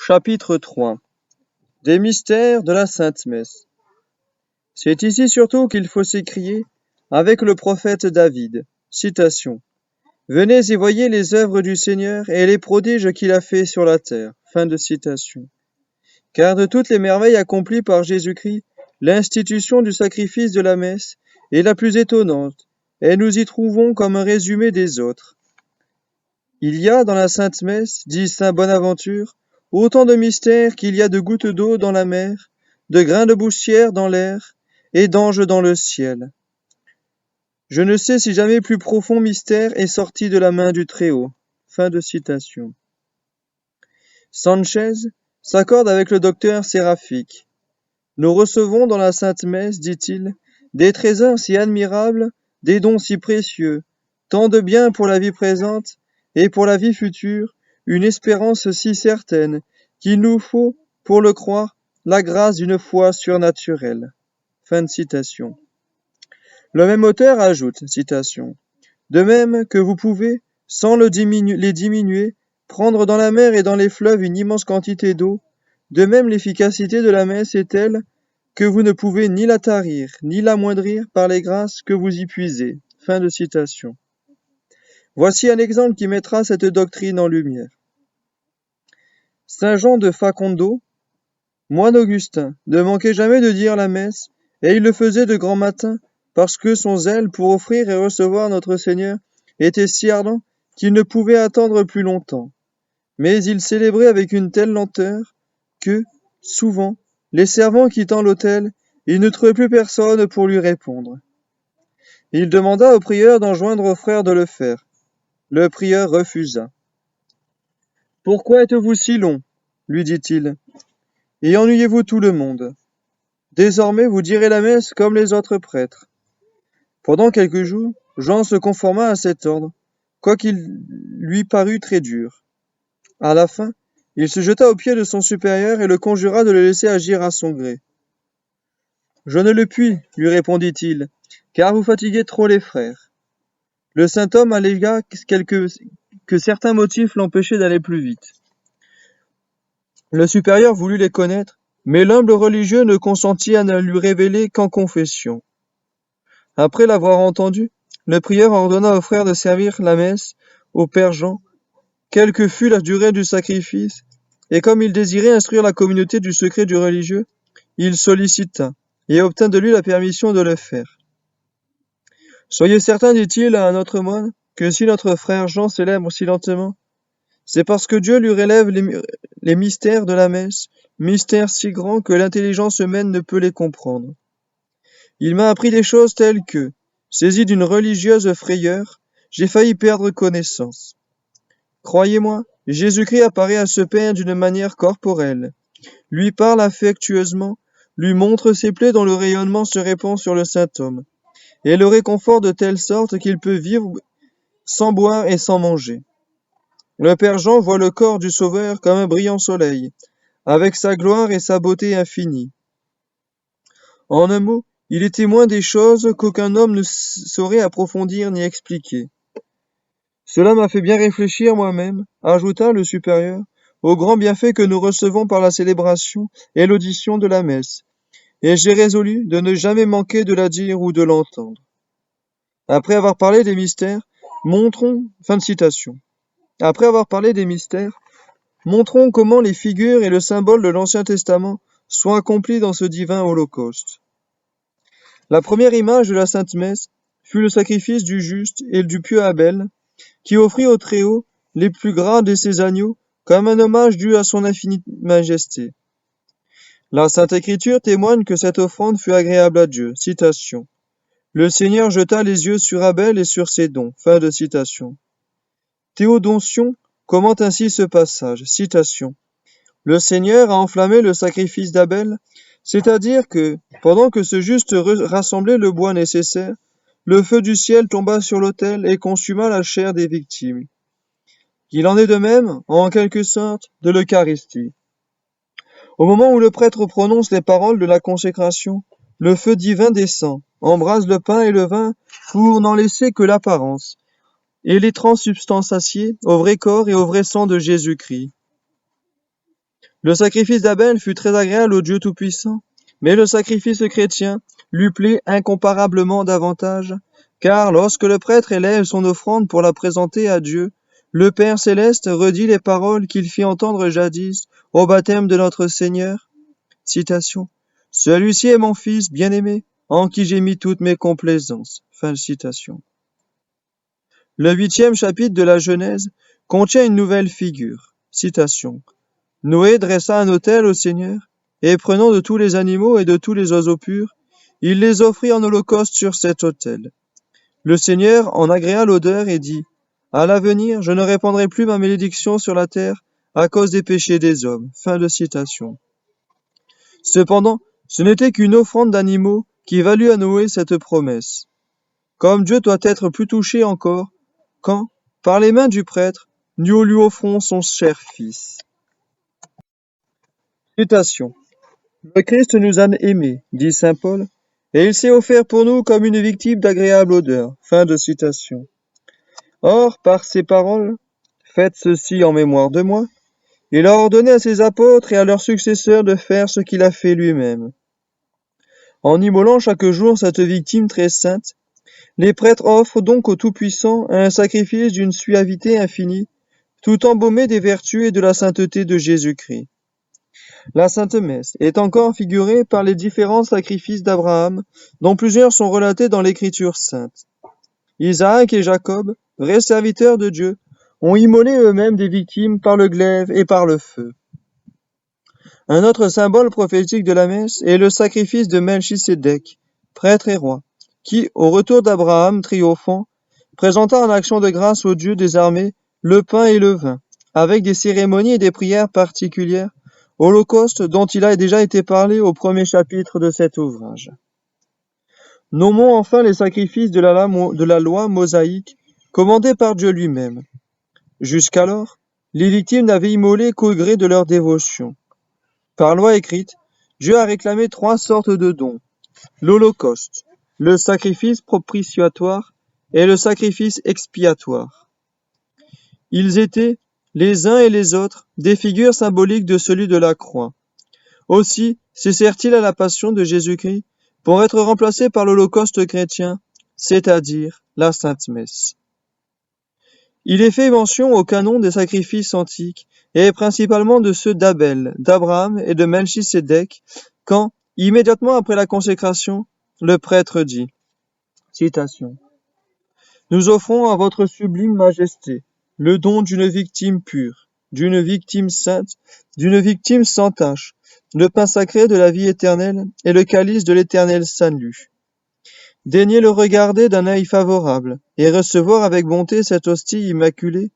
Chapitre 3. Des mystères de la Sainte Messe. C'est ici surtout qu'il faut s'écrier avec le prophète David. Citation. Venez et voyez les œuvres du Seigneur et les prodiges qu'il a faits sur la terre. Fin de citation. Car de toutes les merveilles accomplies par Jésus-Christ, l'institution du sacrifice de la messe est la plus étonnante, et nous y trouvons comme un résumé des autres. Il y a dans la Sainte Messe, dit saint Bonaventure, autant de mystères qu'il y a de gouttes d'eau dans la mer, de grains de poussière dans l'air, et d'anges dans le ciel. Je ne sais si jamais plus profond mystère est sorti de la main du Très-Haut. Fin de citation. Sanchez s'accorde avec le docteur Séraphique. Nous recevons dans la Sainte Messe, dit-il, des trésors si admirables, des dons si précieux, tant de bien pour la vie présente, et pour la vie future, une espérance si certaine, qu'il nous faut, pour le croire, la grâce d'une foi surnaturelle. Fin de citation. Le même auteur ajoute, citation, de même que vous pouvez, sans les diminuer, prendre dans la mer et dans les fleuves une immense quantité d'eau, de même l'efficacité de la messe est telle que vous ne pouvez ni la tarir, ni l'amoindrir par les grâces que vous y puisez. Fin de citation. Voici un exemple qui mettra cette doctrine en lumière. Saint Jean de Facondo, moine augustin, ne manquait jamais de dire la messe, et il le faisait de grand matin, parce que son zèle pour offrir et recevoir notre Seigneur était si ardent qu'il ne pouvait attendre plus longtemps. Mais il célébrait avec une telle lenteur que, souvent, les servants quittant l'autel, il ne trouvait plus personne pour lui répondre. Il demanda au prieur d'enjoindre aux frères de le faire. Le prieur refusa. « Pourquoi êtes-vous si long ?» lui dit-il. « Et ennuyez-vous tout le monde. Désormais vous direz la messe comme les autres prêtres. » Pendant quelques jours, Jean se conforma à cet ordre, quoiqu'il lui parût très dur. À la fin, il se jeta aux pieds de son supérieur et le conjura de le laisser agir à son gré. « Je ne le puis, lui répondit-il, car vous fatiguez trop les frères. » Le saint homme allégua que certains motifs l'empêchaient d'aller plus vite. Le supérieur voulut les connaître, mais l'humble religieux ne consentit à ne lui révéler qu'en confession. Après l'avoir entendu, le prieur ordonna aux frères de servir la messe au père Jean, quelle que fût la durée du sacrifice, et comme il désirait instruire la communauté du secret du religieux, il sollicita et obtint de lui la permission de le faire. Soyez certain, dit-il à un autre moine, que si notre frère Jean célèbre si lentement, c'est parce que Dieu lui relève les mystères de la messe, mystères si grands que l'intelligence humaine ne peut les comprendre. Il m'a appris des choses telles que, saisi d'une religieuse frayeur, j'ai failli perdre connaissance. Croyez-moi, Jésus-Christ apparaît à ce père d'une manière corporelle, lui parle affectueusement, lui montre ses plaies dont le rayonnement se répand sur le saint homme, et le réconforte de telle sorte qu'il peut vivre sans boire et sans manger. Le père Jean voit le corps du Sauveur comme un brillant soleil, avec sa gloire et sa beauté infinie. En un mot, il est témoin des choses qu'aucun homme ne saurait approfondir ni expliquer. Cela m'a fait bien réfléchir moi-même, ajouta le supérieur, aux grands bienfaits que nous recevons par la célébration et l'audition de la messe, et j'ai résolu de ne jamais manquer de la dire ou de l'entendre. Après avoir parlé des mystères, fin de citation. Après avoir parlé des mystères, montrons comment les figures et le symbole de l'Ancien Testament sont accomplis dans ce divin holocauste. La première image de la Sainte Messe fut le sacrifice du juste et du pieux Abel, qui offrit au Très-Haut les plus gras de ses agneaux comme un hommage dû à son infinie majesté. La Sainte Écriture témoigne que cette offrande fut agréable à Dieu. Citation. Le Seigneur jeta les yeux sur Abel et sur ses dons. Fin de citation. Théodontion commente ainsi ce passage. Citation. Le Seigneur a enflammé le sacrifice d'Abel, c'est-à-dire que, pendant que ce juste rassemblait le bois nécessaire, le feu du ciel tomba sur l'autel et consuma la chair des victimes. Il en est de même, en quelque sorte, de l'Eucharistie. Au moment où le prêtre prononce les paroles de la consécration, le feu divin descend, embrase le pain et le vin pour n'en laisser que l'apparence, et les transubstantier au vrai corps et au vrai sang de Jésus-Christ. Le sacrifice d'Abel fut très agréable au Dieu Tout-Puissant, mais le sacrifice chrétien lui plaît incomparablement davantage, car lorsque le prêtre élève son offrande pour la présenter à Dieu, le Père céleste redit les paroles qu'il fit entendre jadis au baptême de notre Seigneur. Citation. Celui-ci est mon fils bien-aimé, en qui j'ai mis toutes mes complaisances. Fin de citation. Le 8e chapitre de la Genèse contient une nouvelle figure. Citation. Noé dressa un autel au Seigneur, et prenant de tous les animaux et de tous les oiseaux purs, il les offrit en holocauste sur cet autel. Le Seigneur en agréa l'odeur et dit, à l'avenir, je ne répandrai plus ma malédiction sur la terre à cause des péchés des hommes. Fin de citation. Cependant, ce n'était qu'une offrande d'animaux qui valut à Noé cette promesse. Comme Dieu doit être plus touché encore, quand, par les mains du prêtre, nous lui offrons son cher Fils. Citation. Le Christ nous a aimés, dit saint Paul, et il s'est offert pour nous comme une victime d'agréable odeur. Fin de citation. Or, par ces paroles, faites ceci en mémoire de moi, il a ordonné à ses apôtres et à leurs successeurs de faire ce qu'il a fait lui-même. En immolant chaque jour cette victime très sainte, les prêtres offrent donc au Tout-Puissant un sacrifice d'une suavité infinie, tout embaumé des vertus et de la sainteté de Jésus-Christ. La Sainte Messe est encore figurée par les différents sacrifices d'Abraham, dont plusieurs sont relatés dans l'Écriture sainte. Isaac et Jacob, vrais serviteurs de Dieu, ont immolé eux-mêmes des victimes par le glaive et par le feu. Un autre symbole prophétique de la messe est le sacrifice de Melchisédek, prêtre et roi, qui, au retour d'Abraham triomphant, présenta en action de grâce au Dieu des armées le pain et le vin, avec des cérémonies et des prières particulières, holocauste dont il a déjà été parlé au premier chapitre de cet ouvrage. Nommons enfin les sacrifices de la loi mosaïque commandés par Dieu lui-même. Jusqu'alors, les victimes n'avaient immolé qu'au gré de leur dévotion. Par loi écrite, Dieu a réclamé 3 sortes de dons, l'holocauste, le sacrifice propitiatoire et le sacrifice expiatoire. Ils étaient, les uns et les autres, des figures symboliques de celui de la croix. Aussi cessèrent-ils à la passion de Jésus-Christ pour être remplacés par l'holocauste chrétien, c'est-à-dire la Sainte Messe. Il est fait mention au canon des sacrifices antiques, et principalement de ceux d'Abel, d'Abraham et de Melchisédek, quand, immédiatement après la consécration, le prêtre dit, citation, « Nous offrons à votre sublime majesté le don d'une victime pure, d'une victime sainte, d'une victime sans tache, le pain sacré de la vie éternelle et le calice de l'éternel salut. Daignez le regarder d'un œil favorable, et recevoir avec bonté cette hostie immaculée,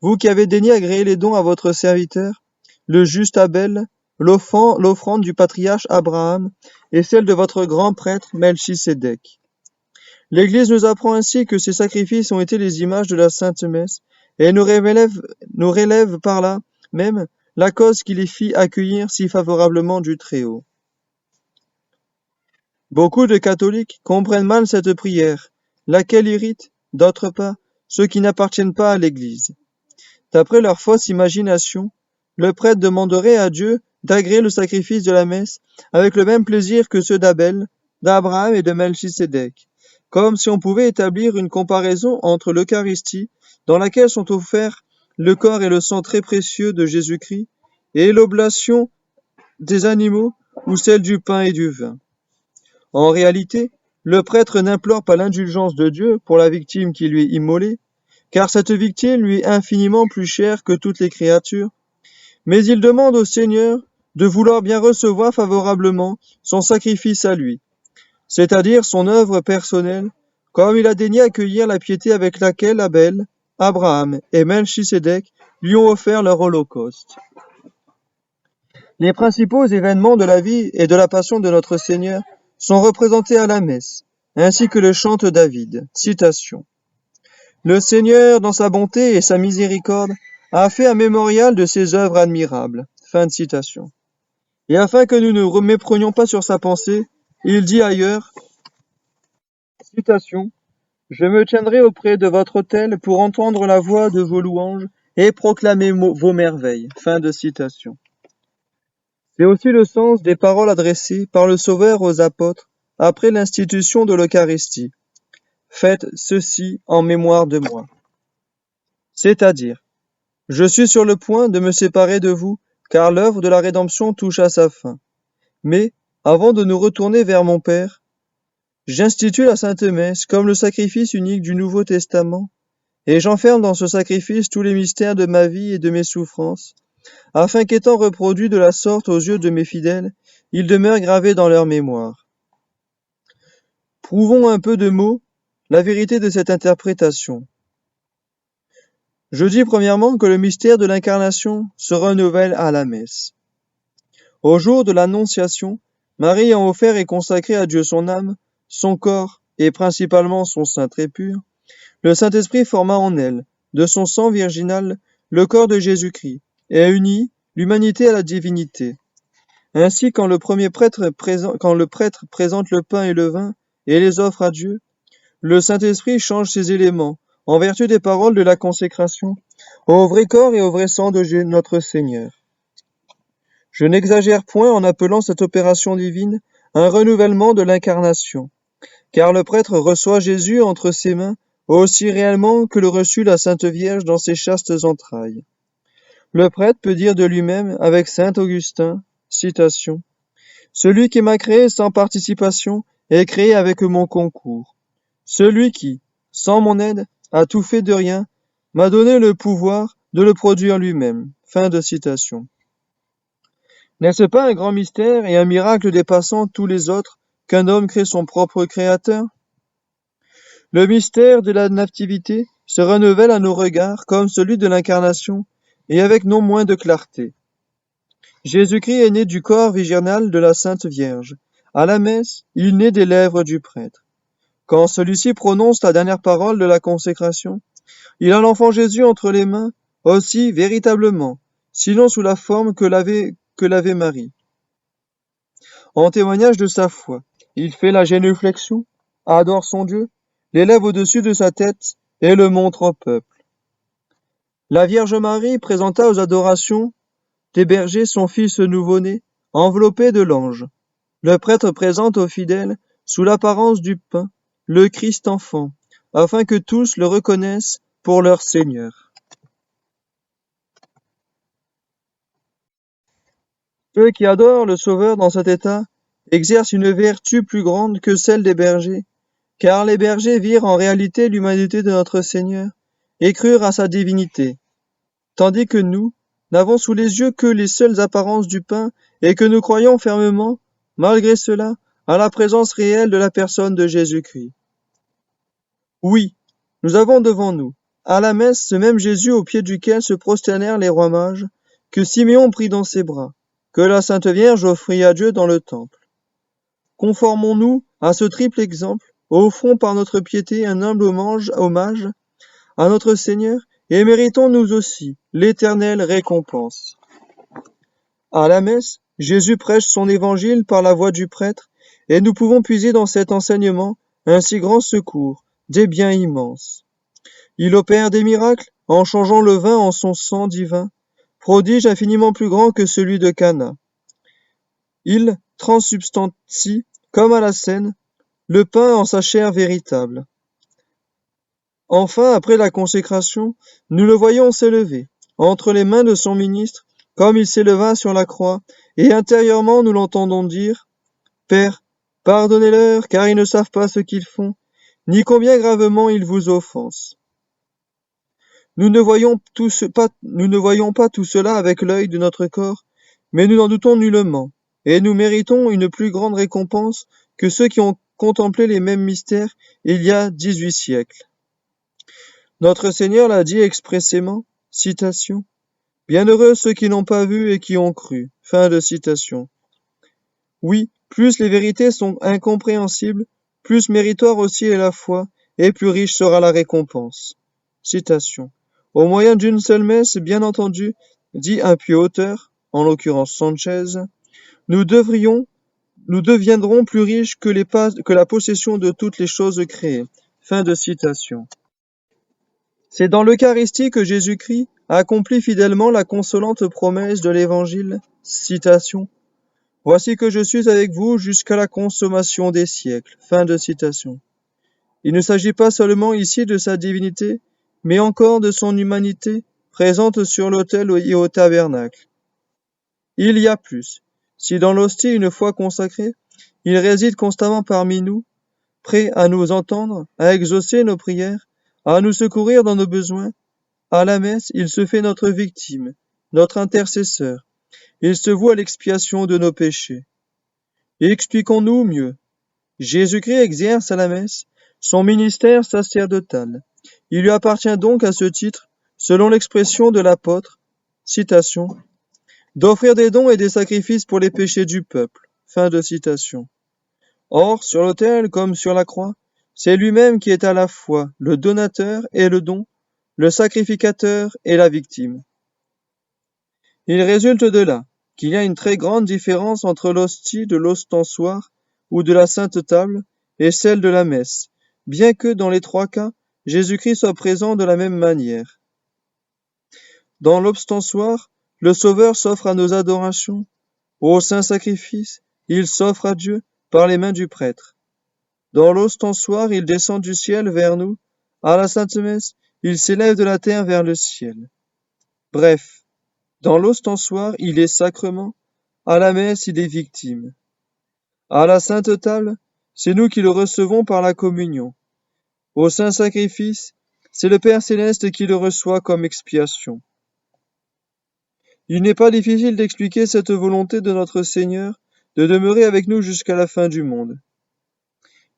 vous qui avez daigné agréer les dons à votre serviteur, le juste Abel, l'offrande du patriarche Abraham, et celle de votre grand prêtre Melchisédek. L'Église nous apprend ainsi que ces sacrifices ont été les images de la Sainte Messe, et nous relève par là même la cause qui les fit accueillir si favorablement du Très-Haut. Beaucoup de catholiques comprennent mal cette prière, laquelle irrite, d'autre part, ceux qui n'appartiennent pas à l'Église. D'après leur fausse imagination, le prêtre demanderait à Dieu d'agréer le sacrifice de la messe avec le même plaisir que ceux d'Abel, d'Abraham et de Melchisédek, comme si on pouvait établir une comparaison entre l'Eucharistie, dans laquelle sont offerts le corps et le sang très précieux de Jésus-Christ, et l'oblation des animaux ou celle du pain et du vin. En réalité, le prêtre n'implore pas l'indulgence de Dieu pour la victime qui lui est immolée, car cette victime lui est infiniment plus chère que toutes les créatures, mais il demande au Seigneur de vouloir bien recevoir favorablement son sacrifice à lui, c'est-à-dire son œuvre personnelle, comme il a daigné accueillir la piété avec laquelle Abel, Abraham et Melchisédek lui ont offert leur holocauste. Les principaux événements de la vie et de la passion de notre Seigneur sont représentés à la messe, ainsi que le chante David. Citation. Le Seigneur, dans sa bonté et sa miséricorde, a fait un mémorial de ses œuvres admirables. Fin de citation. Et afin que nous ne méprenions pas sur sa pensée, il dit ailleurs, citation, « Je me tiendrai auprès de votre autel pour entendre la voix de vos louanges et proclamer vos merveilles. » Fin de citation. C'est aussi le sens des paroles adressées par le Sauveur aux apôtres après l'institution de l'Eucharistie. Faites ceci en mémoire de moi. C'est-à-dire, je suis sur le point de me séparer de vous, car l'œuvre de la rédemption touche à sa fin. Mais, avant de nous retourner vers mon Père, j'institue la Sainte Messe comme le sacrifice unique du Nouveau Testament, et j'enferme dans ce sacrifice tous les mystères de ma vie et de mes souffrances, afin qu'étant reproduits de la sorte aux yeux de mes fidèles, ils demeurent gravés dans leur mémoire. Prouvons un peu de mots la vérité de cette interprétation. Je dis premièrement que le mystère de l'incarnation se renouvelle à la messe. Au jour de l'Annonciation, Marie ayant offert et consacré à Dieu son âme, son corps et principalement son sein très pur, le Saint-Esprit forma en elle, de son sang virginal, le corps de Jésus-Christ, et unit l'humanité à la divinité. Ainsi, quand le prêtre présente le pain et le vin et les offre à Dieu, le Saint-Esprit change ces éléments, en vertu des paroles de la consécration, au vrai corps et au vrai sang de notre Seigneur. Je n'exagère point en appelant cette opération divine un renouvellement de l'incarnation, car le prêtre reçoit Jésus entre ses mains aussi réellement que le reçut la Sainte Vierge dans ses chastes entrailles. Le prêtre peut dire de lui-même avec saint Augustin, citation, « Celui qui m'a créé sans participation est créé avec mon concours. Celui qui, sans mon aide, a tout fait de rien, m'a donné le pouvoir de le produire lui-même. » Fin de citation. N'est-ce pas un grand mystère et un miracle dépassant tous les autres qu'un homme crée son propre créateur? Le mystère de la nativité se renouvelle à nos regards comme celui de l'incarnation et avec non moins de clarté. Jésus-Christ est né du corps virginal de la Sainte Vierge. À la messe, il naît des lèvres du prêtre. Quand celui-ci prononce la dernière parole de la consécration, il a l'enfant Jésus entre les mains, aussi véritablement, sinon sous la forme que l'avait Marie. En témoignage de sa foi, il fait la génuflexion, adore son Dieu, l'élève au-dessus de sa tête et le montre au peuple. La Vierge Marie présenta aux adorations des bergers son fils nouveau-né, enveloppé de l'ange. Le prêtre présente aux fidèles, sous l'apparence du pain, le Christ enfant, afin que tous le reconnaissent pour leur Seigneur. Ceux qui adorent le Sauveur dans cet état exercent une vertu plus grande que celle des bergers, car les bergers virent en réalité l'humanité de notre Seigneur et crurent à sa divinité, tandis que nous n'avons sous les yeux que les seules apparences du pain et que nous croyons fermement, malgré cela, à la présence réelle de la personne de Jésus-Christ. Oui, nous avons devant nous, à la messe, ce même Jésus au pied duquel se prosternèrent les rois mages, que Siméon prit dans ses bras, que la Sainte Vierge offrit à Dieu dans le temple. Conformons-nous à ce triple exemple, offrons par notre piété un humble hommage à notre Seigneur et méritons nous aussi l'éternelle récompense. À la messe, Jésus prêche son évangile par la voix du prêtre et nous pouvons puiser dans cet enseignement un si grand secours, des biens immenses. Il opère des miracles en changeant le vin en son sang divin, prodige infiniment plus grand que celui de Cana. Il transsubstantie, comme à la scène, le pain en sa chair véritable. Enfin, après la consécration, nous le voyons s'élever, entre les mains de son ministre, comme il s'éleva sur la croix, et intérieurement nous l'entendons dire, « Père, pardonnez-leur, car ils ne savent pas ce qu'ils font, ni combien gravement ils vous offensent. » Nous ne voyons pas tout cela avec l'œil de notre corps, mais nous n'en doutons nullement, et nous méritons une plus grande récompense que ceux qui ont contemplé les mêmes mystères il y a 18 siècles. Notre Seigneur l'a dit expressément, citation, « Bienheureux ceux qui n'ont pas vu et qui ont cru. » Fin de citation. Oui, plus les vérités sont incompréhensibles, plus méritoire aussi est la foi, et plus riche sera la récompense. Citation. Au moyen d'une seule messe, bien entendu, dit un pieux auteur, en l'occurrence Sanchez, nous deviendrons plus riches que la possession de toutes les choses créées. Fin de citation. C'est dans l'Eucharistie que Jésus-Christ accomplit fidèlement la consolante promesse de l'Évangile, citation, Voici que je suis avec vous jusqu'à la consommation des siècles. » Fin de citation. Il ne s'agit pas seulement ici de sa divinité, mais encore de son humanité, présente sur l'autel et au tabernacle. Il y a plus. Si dans l'hostie, une fois consacrée, il réside constamment parmi nous, prêt à nous entendre, à exaucer nos prières, à nous secourir dans nos besoins, à la messe, il se fait notre victime, notre intercesseur. Il se voue à l'expiation de nos péchés. Expliquons-nous mieux. Jésus-Christ exerce à la messe son ministère sacerdotal. Il lui appartient donc à ce titre, selon l'expression de l'apôtre, citation, d'offrir des dons et des sacrifices pour les péchés du peuple. Fin de citation. Or, sur l'autel comme sur la croix, c'est lui-même qui est à la fois le donateur et le don, le sacrificateur et la victime. Il résulte de là qu'il y a une très grande différence entre l'hostie de l'ostensoir ou de la sainte table et celle de la messe, bien que dans les trois cas, Jésus-Christ soit présent de la même manière. Dans l'ostensoir, le Sauveur s'offre à nos adorations. Au saint sacrifice, il s'offre à Dieu par les mains du prêtre. Dans l'ostensoir, il descend du ciel vers nous. À la sainte messe, il s'élève de la terre vers le ciel. Bref, dans l'ostensoir, il est sacrement. À la messe, il est victime. À la sainte table, c'est nous qui le recevons par la communion. Au saint sacrifice, c'est le Père céleste qui le reçoit comme expiation. Il n'est pas difficile d'expliquer cette volonté de notre Seigneur de demeurer avec nous jusqu'à la fin du monde.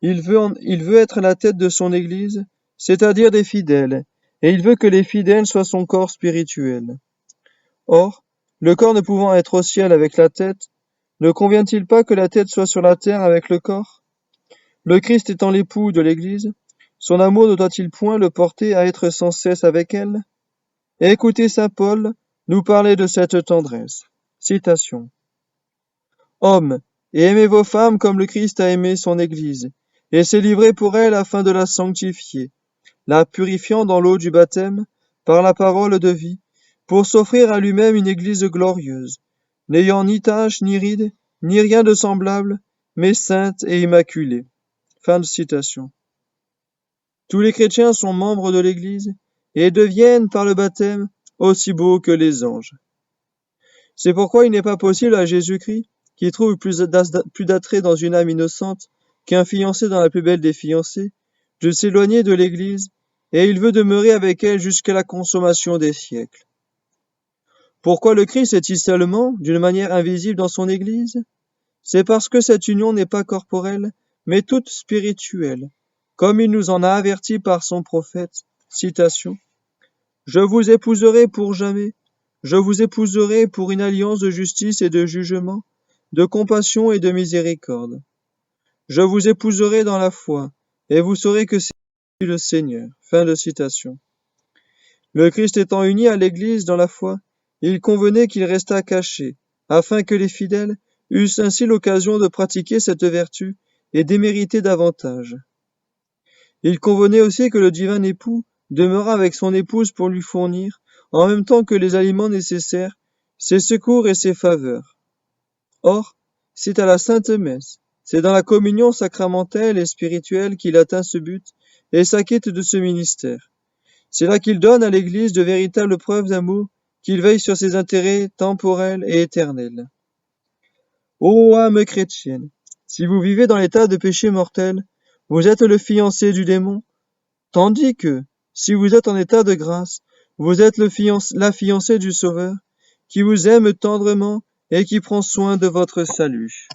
Il veut être la tête de son Église, c'est-à-dire des fidèles, et il veut que les fidèles soient son corps spirituel. Or, le corps ne pouvant être au ciel avec la tête, ne convient-il pas que la tête soit sur la terre avec le corps? Le Christ étant l'époux de l'Église, son amour ne doit-il point le porter à être sans cesse avec elle? Écoutez saint Paul nous parler de cette tendresse. Citation. Hommes, et aimez vos femmes comme le Christ a aimé son Église, et s'est livré pour elle afin de la sanctifier, la purifiant dans l'eau du baptême, par la parole de vie, pour s'offrir à lui-même une Église glorieuse, n'ayant ni tache, ni ride, ni rien de semblable, mais sainte et immaculée. Fin de citation. Tous les chrétiens sont membres de l'Église, et deviennent par le baptême aussi beaux que les anges. C'est pourquoi il n'est pas possible à Jésus-Christ, qui trouve plus d'attrait dans une âme innocente qu'un fiancé dans la plus belle des fiancées, de s'éloigner de l'Église, et il veut demeurer avec elle jusqu'à la consommation des siècles. Pourquoi le Christ est-il seulement, d'une manière invisible dans son Église? C'est parce que cette union n'est pas corporelle, mais toute spirituelle, comme il nous en a averti par son prophète. Citation. Je vous épouserai pour jamais, je vous épouserai pour une alliance de justice et de jugement, de compassion et de miséricorde. Je vous épouserai dans la foi, et vous saurez que c'est le Seigneur. Fin de citation. Le Christ étant uni à l'Église dans la foi, il convenait qu'il restât caché, afin que les fidèles eussent ainsi l'occasion de pratiquer cette vertu et d'émériter davantage. Il convenait aussi que le divin époux demeurât avec son épouse pour lui fournir, en même temps que les aliments nécessaires, ses secours et ses faveurs. Or, c'est à la Sainte Messe, c'est dans la communion sacramentelle et spirituelle qu'il atteint ce but et s'acquitte de ce ministère. C'est là qu'il donne à l'Église de véritables preuves d'amour, qu'il veille sur ses intérêts temporels et éternels. Ô âme chrétienne, si vous vivez dans l'état de péché mortel, vous êtes le fiancé du démon, tandis que, si vous êtes en état de grâce, vous êtes la fiancée du Sauveur, qui vous aime tendrement et qui prend soin de votre salut.